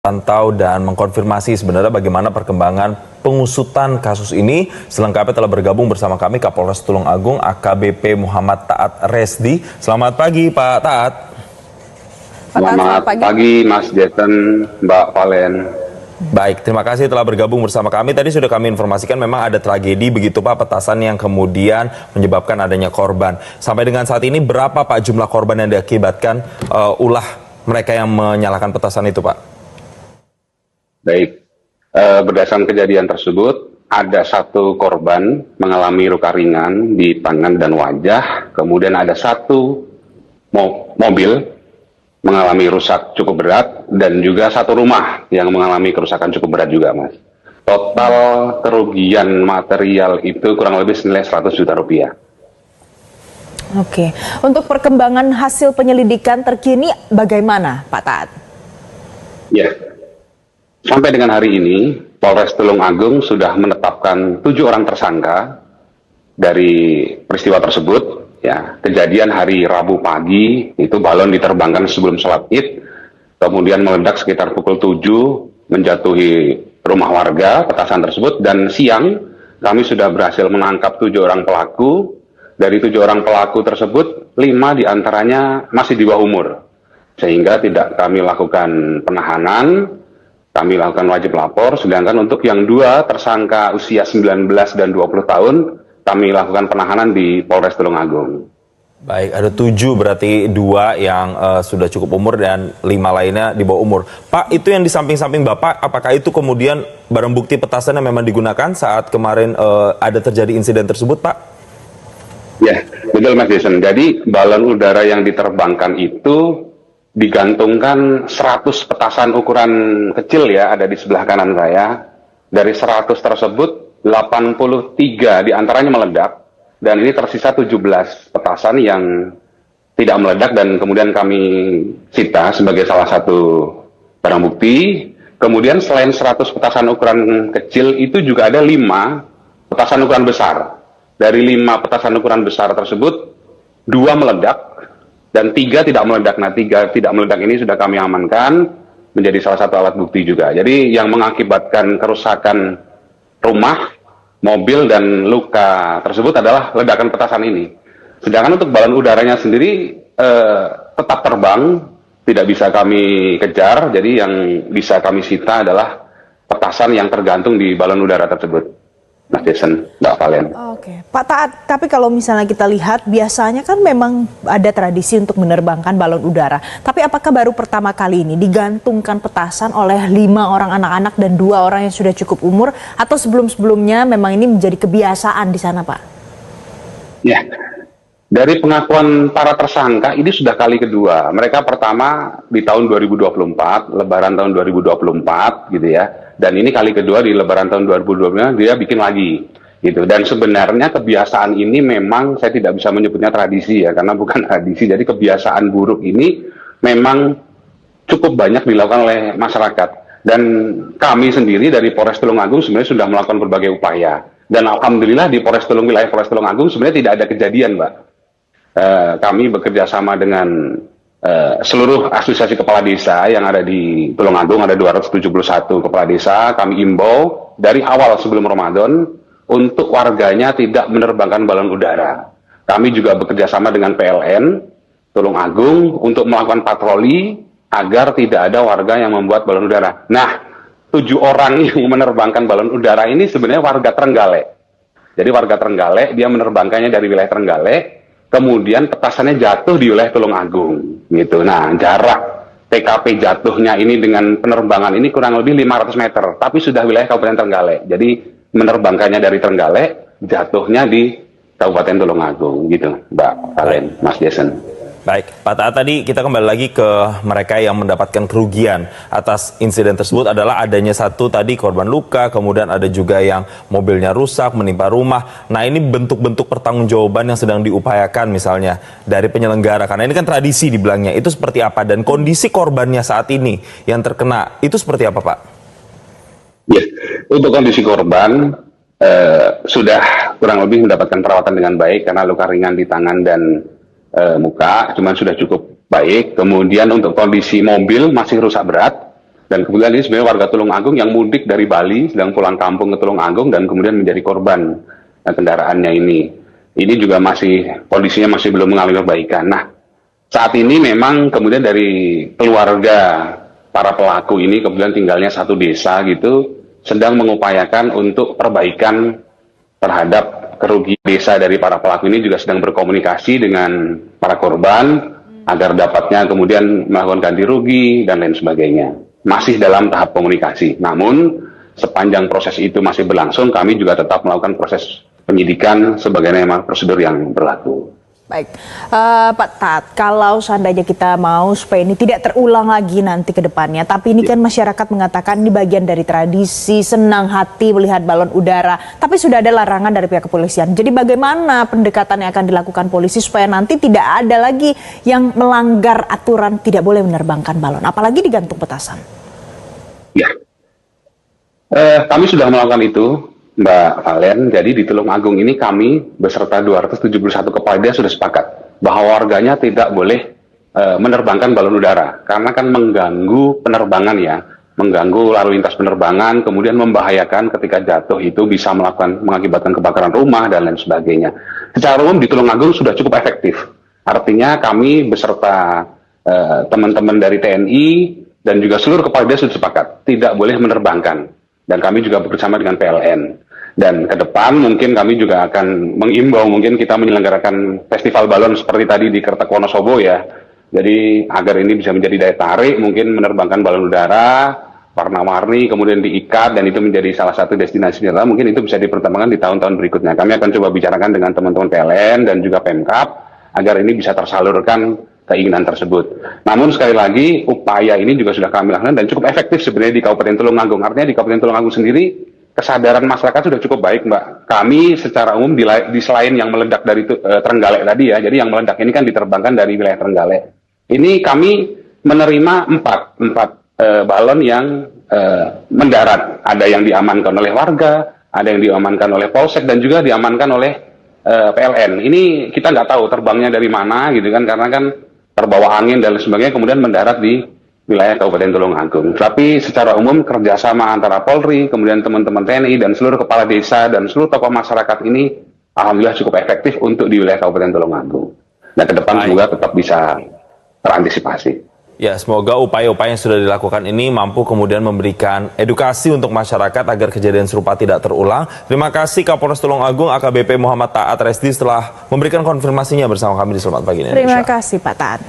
pantau dan mengkonfirmasi sebenarnya bagaimana perkembangan pengusutan kasus ini. Selengkapnya telah bergabung bersama kami Kapolres Tulungagung AKBP Muhammad Taat Resdi. Selamat pagi Pak Taat. Selamat pagi Mas Jason, Mbak Valen. Baik, terima kasih telah bergabung bersama kami. Tadi sudah kami informasikan memang ada tragedi begitu Pak, petasan yang kemudian menyebabkan adanya korban. Sampai dengan saat ini berapa Pak jumlah korban yang diakibatkan ulah mereka yang menyalakan petasan itu Pak? Baik, berdasarkan kejadian tersebut, ada satu korban mengalami luka ringan di tangan dan wajah, kemudian ada satu mobil mengalami rusak cukup berat, dan juga satu rumah yang mengalami kerusakan cukup berat juga, Mas. Total kerugian material itu kurang lebih senilai 100 juta rupiah. Oke, untuk perkembangan hasil penyelidikan terkini bagaimana, Pak Taat? Ya, sampai dengan hari ini, Polres Tulungagung sudah menetapkan 7 orang tersangka dari peristiwa tersebut. Ya, kejadian hari Rabu pagi itu balon diterbangkan sebelum sholat Id, kemudian meledak sekitar pukul 7, menjatuhi rumah warga petasan tersebut, dan siang kami sudah berhasil menangkap 7 orang pelaku. Dari 7 orang pelaku tersebut, 5 diantaranya masih di bawah umur, sehingga tidak kami lakukan penahanan. Kami lakukan wajib lapor, sedangkan untuk yang 2 tersangka usia 19 dan 20 tahun, kami lakukan penahanan di Polres Tulungagung. Baik, ada 7 berarti 2 yang sudah cukup umur dan 5 lainnya di bawah umur. Pak, itu yang di samping-samping Bapak, apakah itu kemudian barang bukti petasan yang memang digunakan saat kemarin ada terjadi insiden tersebut, Pak? Ya, betul Mas Jason. Jadi balon udara yang diterbangkan itu digantungkan 100 petasan ukuran kecil ya, ada di sebelah kanan saya. Dari 100 tersebut, 83 diantaranya meledak, dan ini tersisa 17 petasan yang tidak meledak, dan kemudian kami sita sebagai salah satu barang bukti. Kemudian selain 100 petasan ukuran kecil, itu juga ada 5 petasan ukuran besar. Dari 5 petasan ukuran besar tersebut, 2 meledak, dan 3 tidak meledak. Nah, 3 tidak meledak ini sudah kami amankan menjadi salah satu alat bukti juga. Jadi yang mengakibatkan kerusakan rumah, mobil, dan luka tersebut adalah ledakan petasan ini. Sedangkan untuk balon udaranya sendiri tetap terbang, tidak bisa kami kejar. Jadi yang bisa kami sita adalah petasan yang tergantung di balon udara tersebut. Mas Jason, Mbak Valen. Oke, Pak Taat, tapi kalau misalnya kita lihat biasanya kan memang ada tradisi untuk menerbangkan balon udara. Tapi apakah baru pertama kali ini digantungkan petasan oleh 5 orang anak-anak dan 2 orang yang sudah cukup umur, atau sebelum-sebelumnya memang ini menjadi kebiasaan di sana, Pak? Ya, dari pengakuan para tersangka ini sudah kali kedua. Mereka pertama di tahun 2024, Lebaran tahun 2024 gitu ya. Dan ini kali kedua di Lebaran tahun 2025 dia bikin lagi gitu. Dan sebenarnya kebiasaan ini memang saya tidak bisa menyebutnya tradisi ya, karena bukan tradisi. Jadi kebiasaan buruk ini memang cukup banyak dilakukan oleh masyarakat. Dan kami sendiri dari Polres Tulungagung sebenarnya sudah melakukan berbagai upaya. Dan alhamdulillah di wilayah Polres Tulungagung sebenarnya tidak ada kejadian, Mbak. Kami bekerja sama dengan seluruh asosiasi kepala desa yang ada di Tulungagung, ada 271 kepala desa. Kami imbau dari awal sebelum Ramadan untuk warganya tidak menerbangkan balon udara. Kami juga bekerja sama dengan PLN Tulungagung untuk melakukan patroli agar tidak ada warga yang membuat balon udara. Nah, 7 orang yang menerbangkan balon udara ini sebenarnya warga Trenggalek. Jadi warga Trenggalek, dia menerbangkannya dari wilayah Trenggalek, kemudian petasannya jatuh di wilayah Tulungagung gitu. Nah, jarak TKP jatuhnya ini dengan penerbangan ini kurang lebih 500 meter, tapi sudah wilayah Kabupaten Trenggalek. Jadi menerbangkannya dari Trenggalek, jatuhnya di Kabupaten Tulungagung gitu, Mbak Valen, Mas Jason. Baik, Pak Taat, tadi kita kembali lagi ke mereka yang mendapatkan kerugian atas insiden tersebut adalah adanya satu tadi korban luka, kemudian ada juga yang mobilnya rusak, menimpa rumah. Nah, ini bentuk-bentuk pertanggungjawaban yang sedang diupayakan misalnya dari penyelenggara. Karena ini kan tradisi dibilangnya, itu seperti apa? Dan kondisi korbannya saat ini yang terkena, itu seperti apa, Pak? Ya, untuk kondisi korban, sudah kurang lebih mendapatkan perawatan dengan baik karena luka ringan di tangan dan muka, cuman sudah cukup baik. Kemudian untuk kondisi mobil masih rusak berat, Dan kemudian ini sebenarnya warga Tulungagung yang mudik dari Bali, sedang pulang kampung ke Tulungagung dan kemudian menjadi korban kendaraannya ini. Ini juga kondisinya masih belum mengalami perbaikan. Nah, saat ini memang kemudian dari keluarga para pelaku ini kemudian tinggalnya satu desa gitu, sedang mengupayakan untuk perbaikan terhadap kerugian desa dari para pelaku ini, juga sedang berkomunikasi dengan para korban agar dapatnya kemudian melakukan ganti rugi dan lain sebagainya. Masih dalam tahap komunikasi. Namun sepanjang proses itu masih berlangsung, kami juga tetap melakukan proses penyidikan sebagaimana prosedur yang berlaku. Baik, Pak Tat, kalau seandainya kita mau supaya ini tidak terulang lagi nanti ke depannya, tapi ini kan masyarakat mengatakan ini bagian dari tradisi, senang hati melihat balon udara, tapi sudah ada larangan dari pihak kepolisian. Jadi bagaimana pendekatan yang akan dilakukan polisi supaya nanti tidak ada lagi yang melanggar aturan tidak boleh menerbangkan balon, apalagi digantung petasan? Ya, kami sudah melakukan itu, Mbak Valen. Jadi di Tulungagung ini kami beserta 271 kepala desa sudah sepakat bahwa warganya tidak boleh menerbangkan balon udara karena kan mengganggu penerbangan ya, mengganggu lalu lintas penerbangan, kemudian membahayakan ketika jatuh itu bisa mengakibatkan kebakaran rumah dan lain sebagainya. Secara umum di Tulungagung sudah cukup efektif. Artinya kami beserta teman-teman dari TNI dan juga seluruh kepala desa sudah sepakat tidak boleh menerbangkan. Dan kami juga bekerjasama dengan PLN. Dan ke depan mungkin kami juga akan mengimbau, mungkin kita menyelenggarakan festival balon seperti tadi di Kertowonosobo ya. Jadi agar ini bisa menjadi daya tarik, mungkin menerbangkan balon udara, warna-warni, kemudian diikat, dan itu menjadi salah satu destinasi wisata. Mungkin itu bisa dipertimbangkan di tahun-tahun berikutnya. Kami akan coba bicarakan dengan teman-teman PLN dan juga Pemkab, agar ini bisa tersalurkan keinginan tersebut. Namun sekali lagi upaya ini juga sudah kami lakukan dan cukup efektif sebenarnya di Kabupaten Tulungagung. Artinya di Kabupaten Tulungagung sendiri kesadaran masyarakat sudah cukup baik, Mbak. Kami secara umum di selain yang meledak dari Trenggalek tadi ya, jadi yang meledak ini kan diterbangkan dari wilayah Trenggalek. Ini kami menerima empat balon yang mendarat. Ada yang diamankan oleh warga, ada yang diamankan oleh Polsek dan juga diamankan oleh PLN. Ini kita nggak tahu terbangnya dari mana gitu kan, karena kan terbawa angin dan lain sebagainya, kemudian mendarat di wilayah Kabupaten Tulungagung. Tapi secara umum kerjasama antara Polri, kemudian teman-teman TNI dan seluruh kepala desa dan seluruh tokoh masyarakat ini alhamdulillah cukup efektif untuk di wilayah Kabupaten Tulungagung. Dan ke depan semoga tetap bisa terantisipasi. Ya, semoga upaya-upaya yang sudah dilakukan ini mampu kemudian memberikan edukasi untuk masyarakat agar kejadian serupa tidak terulang. Terima kasih Kapolres Tulungagung AKBP Muhammad Taat Resdi setelah memberikan konfirmasinya bersama kami di Selamat Pagi Indonesia. Terima kasih Pak Taat.